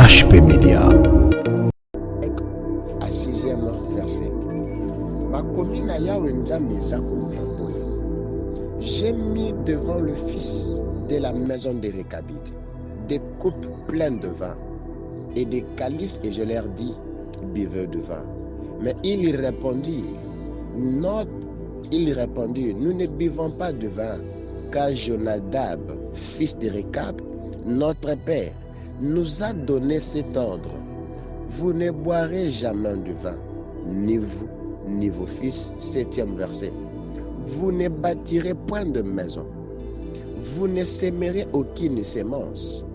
HP Media. À 6e verset. J'ai mis devant le fils de la maison de Récabite des coupes pleines de vin et des calices, et je leur dis, buvez de vin. Mais ils répondirent, nous ne buvons pas de vin, car Jonadab, fils de Récab, notre père, nous a donné cet ordre. Vous ne boirez jamais de vin, ni vous, ni vos fils. 7e verset. Vous ne bâtirez point de maison. Vous ne sèmerez aucune semence.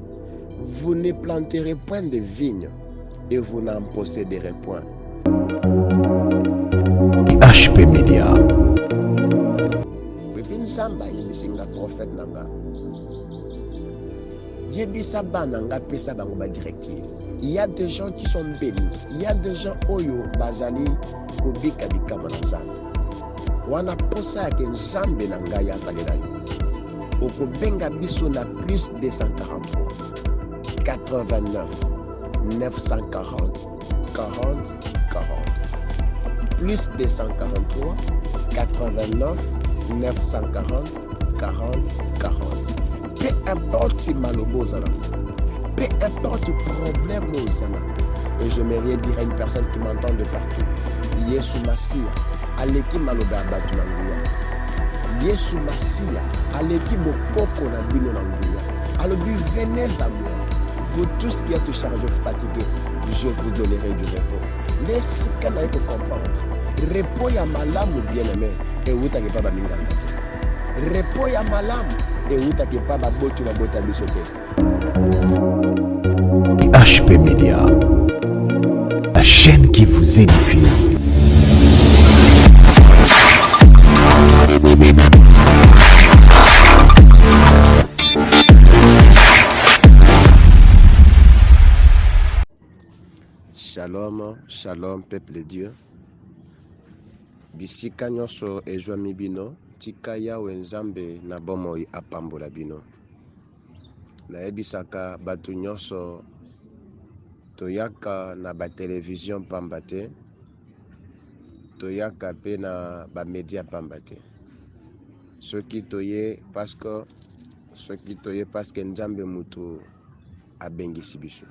Vous ne planterez point de vignes, et vous n'en posséderez point. HP Media. Samba yebisinga prophète nanga yebisa bananga pesa bango ba directive. Il y a des gens qui sont bénis, il y a des gens oyo bazali kobika bikama na nzambe wana posa yake nzambe na ngai asalela yo okobenga biso na plus 243 89 940 40 40 plus 243 89 940 40 40. Peu importe si malobo zana, peu importe le problème zana. Et je j'aimerais dire à une personne qui m'entend de partout, Yesu Masia, aleki maloba abatu nanguya. Yesu Masia, aleki bokoko na bino nanguya. Alobi venez à moi, vous tous qui êtes chargés fatigués, je vous donnerai du repos. Laissez qu'on aille comprendre. Repos ya malamu bien-aimé. Et où t'as pas baminganga. Repos ya malam et où t'as pas babotu babota bisote. HP Media, la chaîne qui vous édifie. Shalom, shalom peuple de Dieu. Bisika nyonso ezwami bino tika yawe nzambe na bomoi apambola bino. Nayebisaka batu nyonso toyaka na ba télévision pamba te, toyaka pe na ba média pamba te. Soki toye parce que nzambe mutu abengisi biso.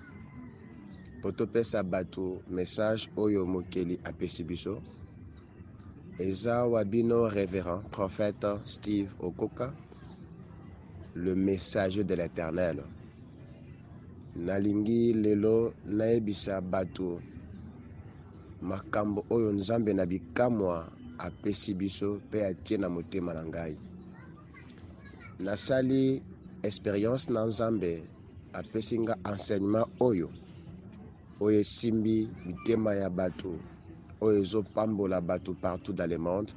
Poto pesa batu message oyo mokeli apesi biso. Eza wabino révérend prophète Steve Okoka, le messager de l'Éternel. Nalingi lelo naebisa batu makambo oyo nzambe na bikamwa apesi biso pe atie na motema na ngai. Nasali expérience na nzambe apesi nga enseignement oyo esimbi mitema ya batu oyo ezopambola batu partout dans le monde,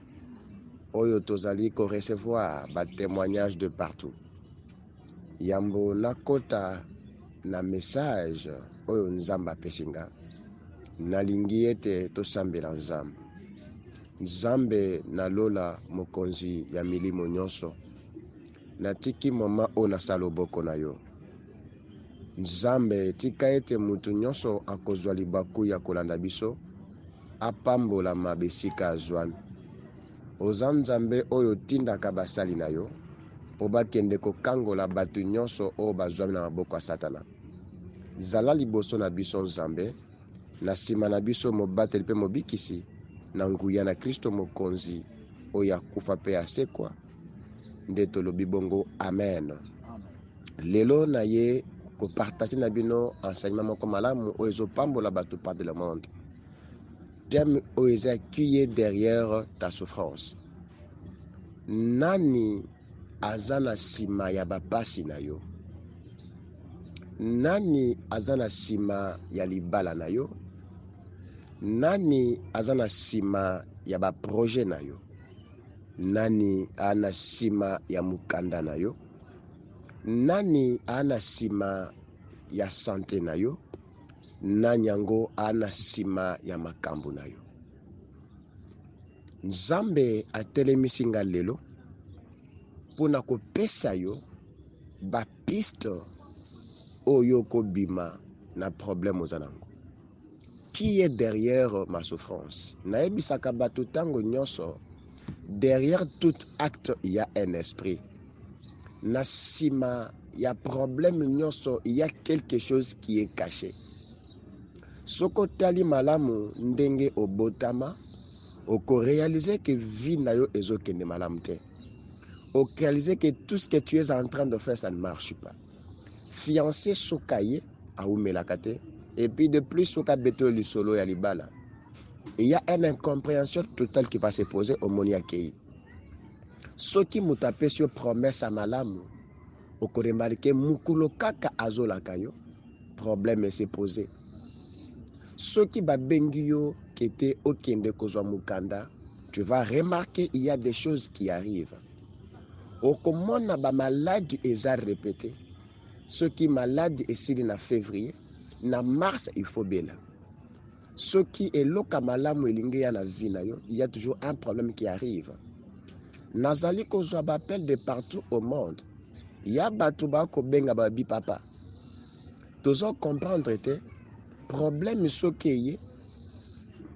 oyo tozali ko recevoir ba témoignages de partout. Yambo nakota na message oyo nzambe apesinga, nalingi ete tosambela nzambe. Nzambe nalola mokonzi ya milimo nyonso, natiki moma oyo nasala loboko na yo. Nzambe tika ete mutu nyonso akozwa libaku ya kolanda biso, apambola mabesika azwami. Oza nzambe oyo tindaka basali na yo po bakende kokangola batu nyonso oyo bazwami na maboko ya Satana. Zala liboso na biso nzambe, na sima na biso mobateli pe mobikisi, na nguya na Kristo mokonzi oyo akufa pe asekwa. Nde tolobi bongo amen. Lelo na ye ko partager na bino enseignement moko malamu oyo ezopambola batu par de le monde. Thème oyo qui est derrière ta souffrance. Nani azana sima ya bapasi na yo? Nani azana sima ya libala na yo? Nani azana sima ya ba projet na yo? Nani ana sima ya mukanda na yo? Nani ana sima ya santé na yo? Nani yango ana sima ya makambo na yo? Nzambe atelemisi nga lelo pona kopesa yo ba piste oyo kobima na problème oza nango. Qui est derrière ma souffrance? Nayebisaka bato tango nyonso, derrière tout acte il y a un esprit. Na sima ya problème nyonso, il y a quelque chose qui est caché. Soko tali malamu ndenge obotama, oko réaliser que vie na yo ezokende malamu te. Oko réaliser que tout ce que tu es en train de faire, ça ne marche pas. Fiancé sokaye aoumelakate, et puis de plus soka beto li solo ya libala. Il y a une incompréhension totale qui va se poser au moni akei. Soki mutape sur promesse à malamu, oko remarquer mukulo kaka azolaka yo, problème s'est posé. Soki babengi yo kete okende kozwa mukanda, tu vas remarquer il y a des choses qui arrivent. Okomona ba maladie eza répété. Ceux qui malades esili na février, na mars il faut bela. Ceux qui est loka malamu elinge ya na vie na yo, il y a toujours un problème qui arrive. Nazali kozwa bapel de partout au monde. Il y a batu ba ko benga babi papa. Tozo comprendre te problème sokeye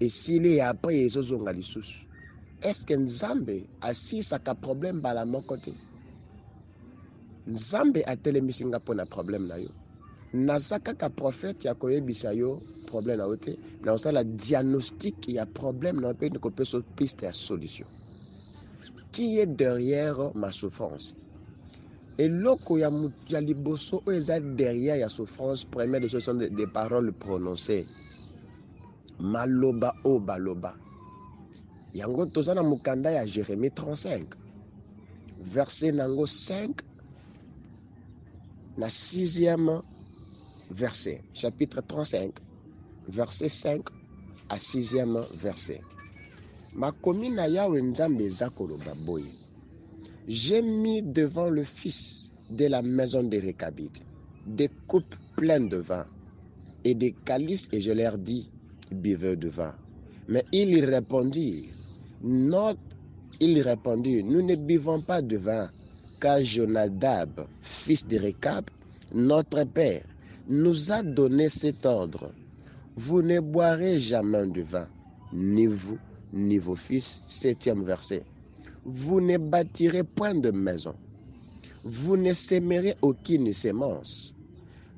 esili après ezozonga lisusu. Est-ce que Nzambe asisaka problème bala moko te? Nzambe atelemisanga pona problème na yo. Nazaka ka prophète ya koyebisa yo problème na ote, na osala diagnostic ya problème na pe ko peso piste ya solution. Qui est derrière ma souffrance? Et loko ya liboso eza derrière ya souffrance, première des choses sont des paroles prononcées. Maloba o baloba. Yango tozana mukanda ya Jérémie 35. Verset nango 5. Na 6e verset, chapitre 35, verset 5 à 6e verset. Makomi na yawe nzambe eza koloba boye. J'ai mis devant le fils de la maison de Récabite des coupes pleines de vin et des calices, et je leur dis, buvez de vin. Mais ils répondirent, nous ne buvons pas de vin, car Jonadab, fils de Récab, notre père, nous a donné cet ordre. Vous ne boirez jamais de vin, ni vous, ni vos fils. 7e verset. Vous ne bâtirez point de maison. Vous ne sèmerez aucune semence.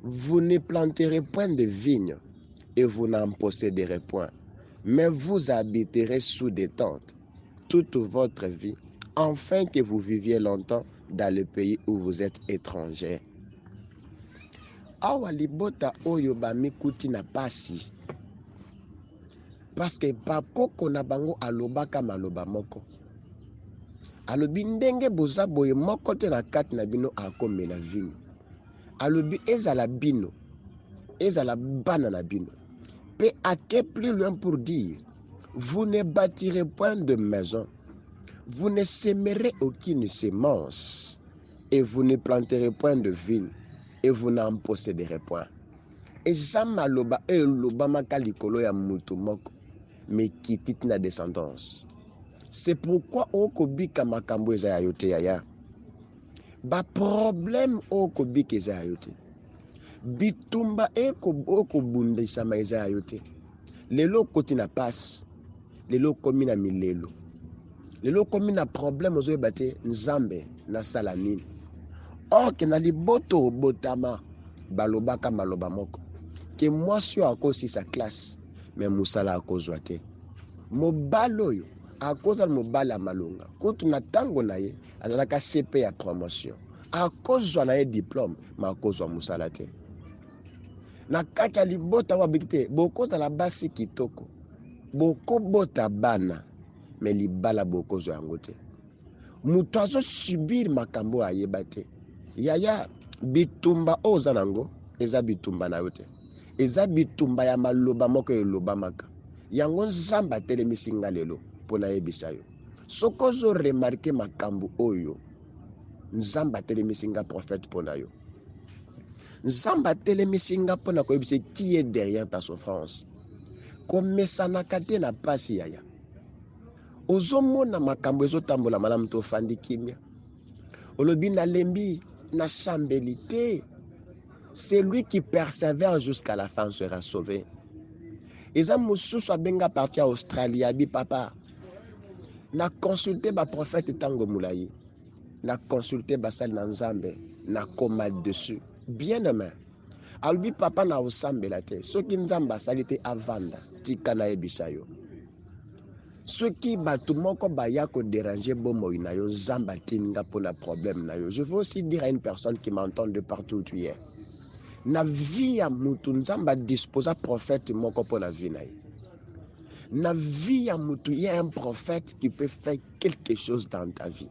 Vous ne planterez point de vignes, et vous n'en posséderez point. Mais vous habiterez sous des tentes toute votre vie, afin que vous viviez longtemps dans le pays où vous êtes étrangers. Awa libota oyo ba mikuti na pasi. Parce que bakoko na bango alobaka maloba moko. Alobi ndenge boza boye moko te na kati na bino akomela vino. Alobi ezala bino, ezala bana na bino. Pe ake plus loin pour dire, vous ne bâtirez point de maison, vous ne sèmerez aucune semence, et vous ne planterez point de vigne, et vous n'en posséderez point. Eza maloba eloba maka likolo ya mutu moko, mais kititi na descendance. C'est pourquoi okobika makambo eza ya yote yaya. Ba problème okobika eza ya yote. Bitumba okobundisama eza ya yote. Lelo koti na passe, lelo komi na milelo. Lelo komi na problème ozoyeba te nzambe na sala nini. Or ke na liboto botama balobaka maloba moko. Ke mwasi akosi sa classe, mais musala akozwa te. Mobali oyo akozala mobali ya malonga. Kutu na tango na ye azalaka CP ya promotion. Akozwa na ye diplôme, ma akozwa musala te. Na kati ya libota wabiki te, bokozala basi kitoko. Bokobota bana, mais libala bokozwa yango te. Mutu azo subir makambo ayeba te. Yaya bitumba oza nango, eza bitumba na yo te. Eza bitumba ya maloba moko eloba maka. Yango nzambe atelemisi nga lelo pona yebisa yo. Soko zo remarke makambo oyo, nzambe atelemisi nga prophète pona yo. Nzambe atelemisi nga pona koyebisa qui est derrière ta souffrance. Komesanaka te na pasi yaya. Ozomona makambo ezotambola malamu tofandi kimia. Olobi na lembi na sambeli te. Celui qui persévère jusqu'à la fin sera sauvé. Eza mosusu abenga parti à Australie abi papa. Na consulté ba prophète tango mulayi. Na consulté basali na Nzambe na koma dessus. Bien aimé. Albi papa na osambela te. Soki Nzambe asali te avanda tika na yebisa yo. Soki batu moko baya ko déranger bomoi na yo Nzambe atinga pona problème na yo. Je veux aussi dire à une personne qui m'entend de partout où tu es. Na vie ya mutu Nzambe disposa prophète moko pona vie na ye. Na vie ya mutu, il y a un prophète qui peut faire quelque chose dans ta vie.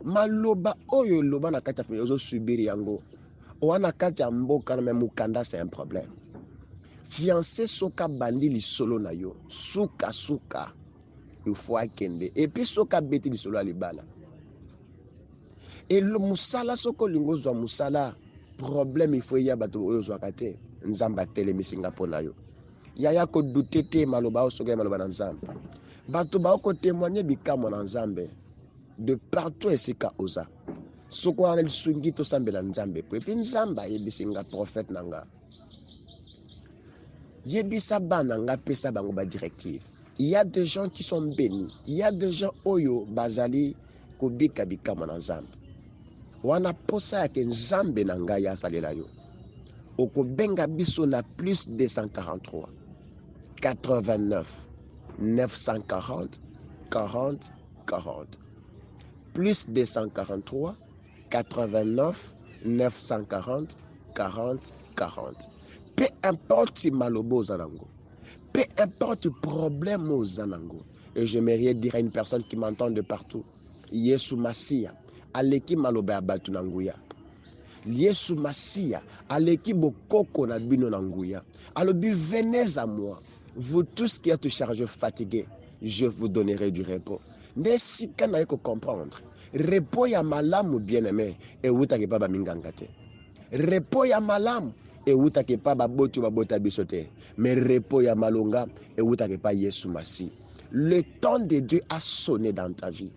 Maloba oyo loba na kati ya famille ozo subir yango. Oana kati ya mboka na mukanda c'est un problème. Fiancé soka bandi li solo na yo. Suka suka. Il faut akende. Et puis soka beti li solo alibala. Et le musala soko lingo zwa musala problème il faut ya bato oyo zwa kate. Nzamba telemi Singapour na yo. Yaya ko dutete maloba o soka maloba na Nzambe. Bato ba ko témoigner bikamo na Nzambe de partout esika oza. Soko ana lisungi to sambela Nzambe. Et puis Nzamba yebisinga prophète nanga. Yebisa bana nga pesa bango ba directive. Il y a des gens qui sont bénis. Il y a des gens oyo bazali ko bika bikamo na Nzambe. Wana posa yake Nzambe na nga ya salela yo. Oko benga biso na plus 243 89 940 40 40 plus 243 89 940 40 40. Peu importe si malobo zanango, peu importe le problème aux zanango, et j'aimerais dire à une personne qui m'entend de partout, Yesu Masia, aleki maloba ya batu na nguya. Yesu Masia, aleki bokoko na bino na nguya. Alobi, venez à moi, vous tous qui êtes chargés fatigués, je vous donnerai du repos. Nesika na yeko comprendre. Repos ya malamu bien-aimé, et wutake pa ba mingangate. Repos ya malamu, et wutake pa ba botu ba bota bisote. Mais repos ya malonga, et wutake pa Yesu Masi. Le temps de Dieu a sonné dans ta vie.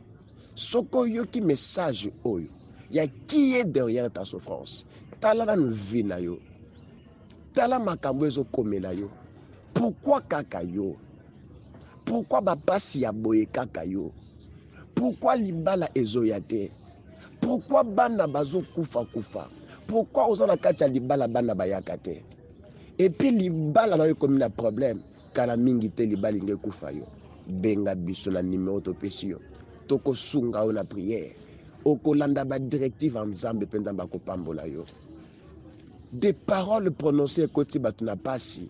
Soko yoki message oyo. Ya qui est derrière ta souffrance? Tala na vie na yo. Tala makambo ezo komela yo. Pourquoi kaka yo? Pourquoi bapasi ya boye kaka yo? Pourquoi libala ezoyate? Pourquoi bana bazo kufa kufa? Pourquoi ozana kati ya libala bana bayakate? Et puis libala na yo comme na problème. Kala mingi te libala inge kufa yo. Benga biso na numéro to pesio. Toko sunga o na prière. Oko landa ba directive en Nzambe penza ba ko pambola yo. Des paroles prononcées koti batu na pasi.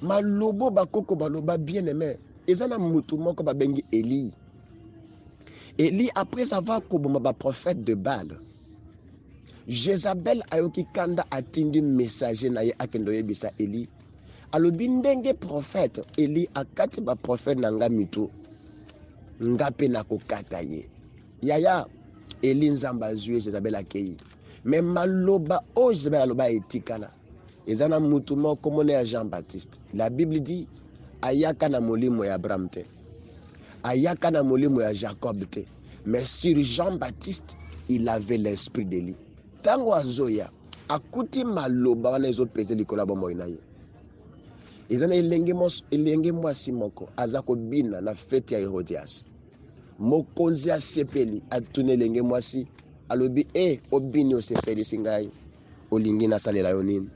Malobo bakoko baloba bien aimé. Ezana mutu moko ba bengi Eli. Eli après avoir koboma ba prophète de Baal. Jézabel ayoki kanda atindi messager na ye akendo yebisa Eli. Alobi ndenge prophète Eli akati ba prophète nanga mitu. Ngape na kokata ye. Yaya Eli Nzamba zue Jézabel akei. Mais maloba o Jézabel aloba etikala. Ezana mutu moko mone ya Jean-Baptiste. La Bible dit ayaka na molimo ya Abraham te. Ayaka na molimo ya Jacob te. Mais sur Jean-Baptiste, il avait l'esprit d'Élie. Tango azoya, akuti maloba wana ezo pese likola bomoi na ye. Ezana elenge mwasi moko azako bina na fete ya Herodias. Mokonzi asepeli atune elenge mwasi alobi obini osepeli singai olingi na salela yo nini.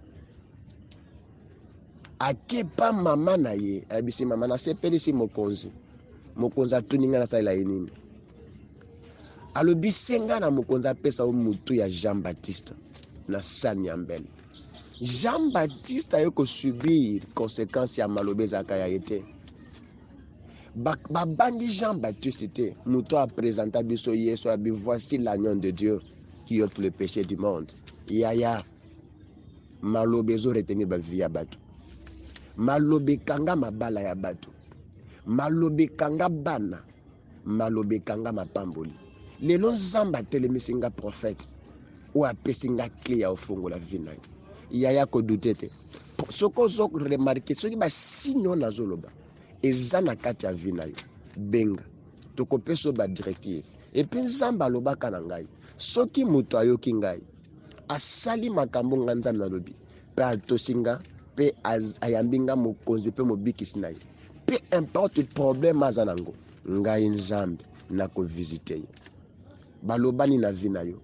Akepa mama na ye abisi mama na sepeli si mokonzi. Mokonzi atuninga na salela ye nini. Alobi senga na mokonzi apesa o mutu ya Jean-Baptiste na sani ya mbele. Jean-Baptiste ayoko subir conséquences ya malobe zaka ya ete. Babandi Jean-Baptiste te mutu a présenta biso Yesu abi voici l'agneau de Dieu qui ôte le péché du monde. Yaya malobe zo retenir ba vie ya batu. Malobe kanga mabala ya batu. Malobe kanga bana. Malobe kanga mapamboli. Lelo Nzamba telemisinga prophète ou apesinga clé ya ofungo la vie na yo. Yaya ko dutete. Soko zo remarquer soki ba sinyo na zoloba. Ezana kati ya vie na yo. Benga. Toko peso ba directive. Et puis Nzamba lobaka na ngai. Soki muto ayoki ngai. asali makambo nga nzambe nalobi pe atosinga pe ayambinga mokonzi pe mobikisi na ye pe importe problème aza nango ngai nzambe nakovisite ye balobani na vi na yo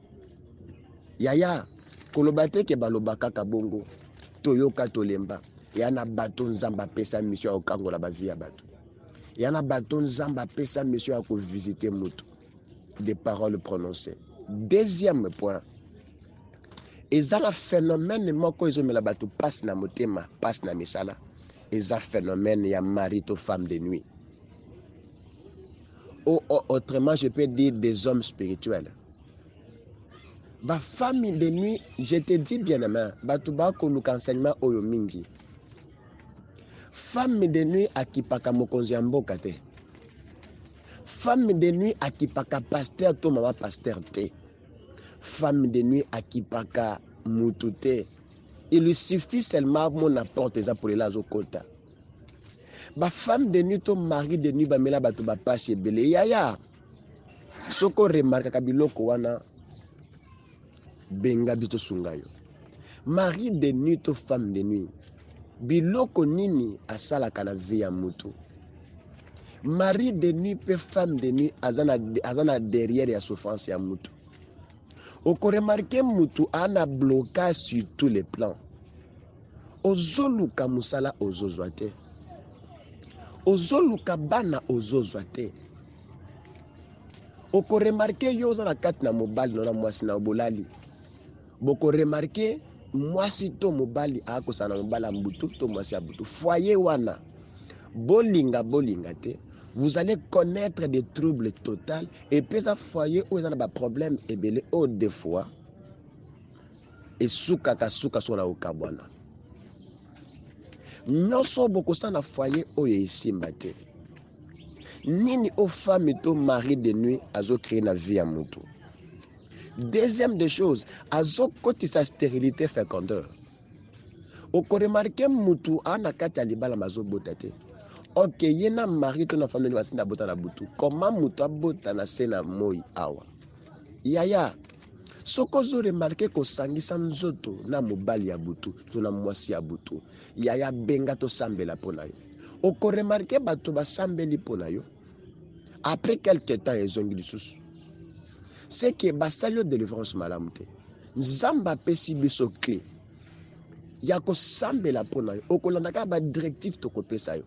yaya koloba te ke baloba kaka bongo toyoka tolemba ya na bato nzambe apesa mission ya kokangola bavi ya bato ya na bato nzambe apesa mission ya kovisite moto des paroles prononcées. Deuxième point, eza na phénomène moko ezomela bato passe na motema passe na misala eza phénomène ya mari to femme de nuit. Autrement je peux dire des hommes spirituels. Ba femme de nuit, je te dis bien aimé, bato ba koluka enseignement oyo mingi. Femme de nuit akipaka mokonzi ya mboka te. Femme de nuit akipaka pasteur to mama pasteur te. Femme de nuit akipaka mutu te. Il lui suffit seulement mon apporte eza pour les kota. Ba femme de nuit to mari de nuit ba mela bato ba passe ebele yaya. Soko remarka kabiloko wana benga bito sungayo. Mari de nuit to femme de nuit. Biloko nini asala kana vie ya mutu. Mari de nuit pe femme de nuit azana derrière ya souffrance ya mutu. Oko remarquer mutu ana blocage sur tous les plans. Ozoluka musala ozozwa te. Ozoluka bana ozozwa te. Oko remarquer yo za na kati na mobali na mwasi na bolali. Boko remarquer mwasi to mobali akosana mobala mbutu to mwasi ya butu. Foyer wana bolinga te. Vous allez connaître des troubles totaux et puis ça foyer où ils ont des problèmes et belé au deux fois et souka sur la okabwana. Non so beaucoup ça na foyer où il simbate. Nini aux femmes et aux maris de nuit azo créer na vie à mutu. Deuxième des choses, azo koti sa stérilité fécondeur. Au ko remarquer mutu ana kati alibala mazo botate. Ok, yena mari to na famille wasinda bota na butu. Comment mutu abota na sena moi awa? Yaya, soko zo remarqué ko sangisa nzoto na mobali ya butu, to na mwasi ya butu. Yaya benga to sambela pona yo. Oko remarqué bato ba sambeli pona yo. Après quelque temps ezongi lisusu. C'est que basalio délivrance malamute. Nzamba pesi biso clé. Ya ko sambela pona yo. Oko landaka ba directive to ko pesa yo.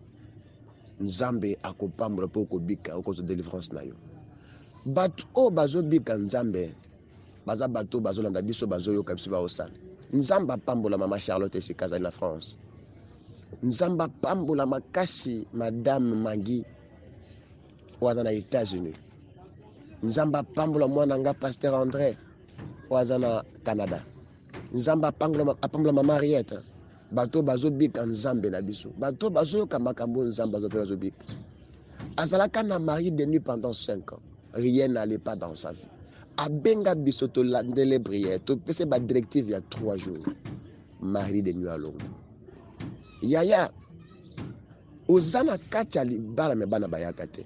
Nzambe akopambula po kobika okozo délivrance na yo. Bato o bazo bika nzambe baza bato bazo landa biso bazo yoka biso ba osala. Nzamba pambola mama Charlotte esikaza na France. Nzamba pambola makasi madame Maggie waza na États-Unis. Nzamba pambola mwana nga pasteur André waza na Canada. Nzamba pambola mama Mariette. Bato bazo bika nzambe na biso. Bato bazo yoka makambo nzamba bazo bika. Azalaka na mari de nuit pendant 5 ans. Rien n'allait pas dans sa vie. Abenga biso to landele prière. To pese ba directive il y a 3 jours. Mari de nuit à longue. Yaya. Ozana kacha libala me bana bayaka te.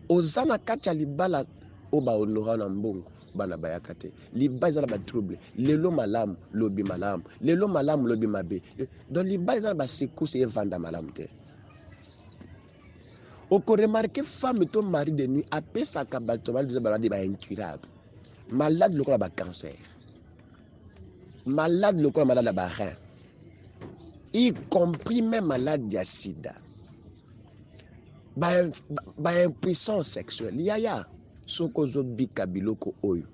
Ozana kacha libala oba honora na mbongo. Bana bayaka te. Liba izala ba trouble. Lelo malamu, lobi malamu. Lelo malamu, lobi mabe. Donc liba izala ba sekousse e vanda malamu te. Oko remarqué femme to mari de nuit apesa ka bato malade balade ba incurable. Malade lokola ba cancer. Malade lokola malade ba rein. Y compris même malade ya sida. Ba impuissance sexuelle. Yaya. Soko zo bika biloko oyo.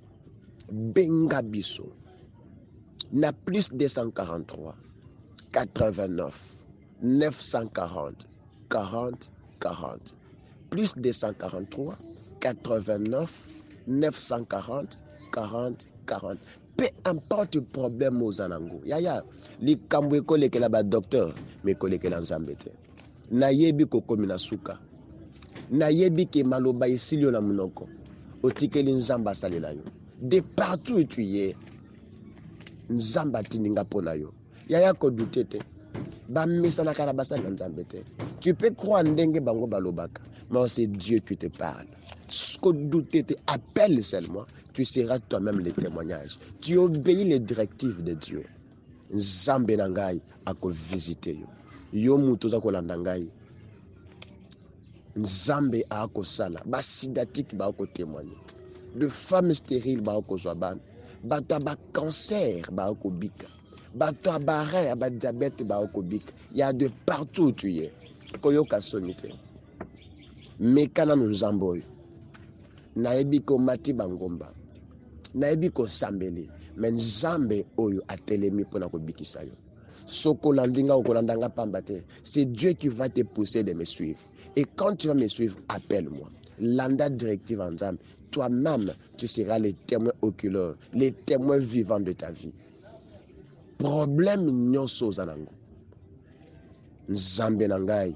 Benga biso. Na plus 243 89 940 40 40. Plus 243 89 940 40 40. Peu importe le problème aux anango. Yaya, li kambwe kolekela ba docteur, me kolekela nzambe te. Na yebi kokomi na suka. Na yebi ke maloba isilio na munoko. Otikeli nzamba salela yo. De partout où tu y es, nzamba tininga pona yo. Yaya ko douter te. Tu peux croire ndenge bango balobaka, mais c'est Dieu qui te parle. Ce que douter te appelle seulement, tu seras toi-même le témoignage. Tu obéis les directives de Dieu. Nzambe nangai ako visiter yo. Yo mutu za kolanda ngai. Nzambe ako sala, ba sidatique ba ako témoigner. De femmes stériles ba ako zwaban, bato ba cancer ba ako bika. Bato ba rein ba diabète ba ako bika. Il y a de partout où tu es. Koyoka sonite. Mekana nzamboyo. Naebi ko mati bangomba. Naebi ko sambeli. Mais Nzambe oyo atelemi pona ko bikisa yo. Soko landinga o kolandanga pambate. C'est Dieu qui va te pousser de me suivre. Et quand tu vas me suivre, appelle-moi. Landa directive en Nzambe. Toi-même, tu seras le témoin oculaire, le témoin vivant de ta vie. Problème nyonso zanango. Nzambe nangai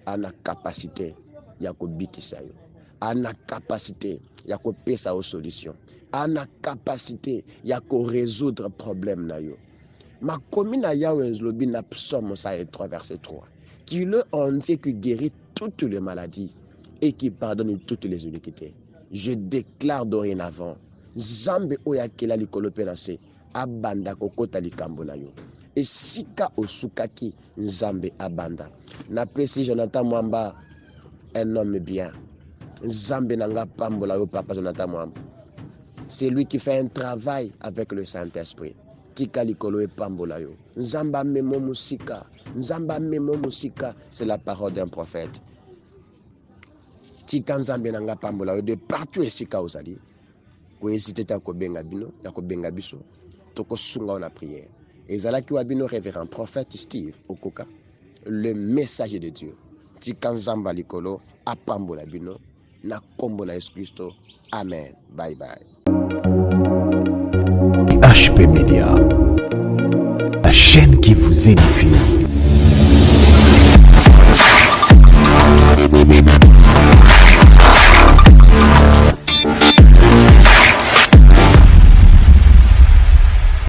ana capacité ya ko bikisa yo. Ana capacité ya ko pesa aux solutions. Ana capacité ya ko résoudre problème na yo. Ma commune à Yahweh Zlobi na psaume 103 verset 3. Qui le entier qui guérit toutes les maladies et qui pardonne toutes les iniquités. Je déclare dorénavant, Zambe oya kela likolo penase, abanda kokota likambo na yo. Et sika osukaki, Zambe abanda. Na pesi Jonathan Mwamba, un homme bien. Zambe nanga pambola yo papa Jonathan Mwamba. C'est lui qui fait un travail avec le Saint-Esprit. Tika likolo e pambola yo. Nzamba memo musika. Nzamba memo musika, c'est la parole d'un prophète. Tika nzambe nanga pambola yo de partout esika ozali. Ko hésiter ta ko benga bino, ya ko benga biso. Toko sunga na prière. Ezalaki wa bino révérend prophète Steve Okoka, le message de Dieu. Tika nzamba likolo apambola bino na kombo na Yesu Kristo. Amen. Bye bye. HP Media, la chaîne qui vous édifie.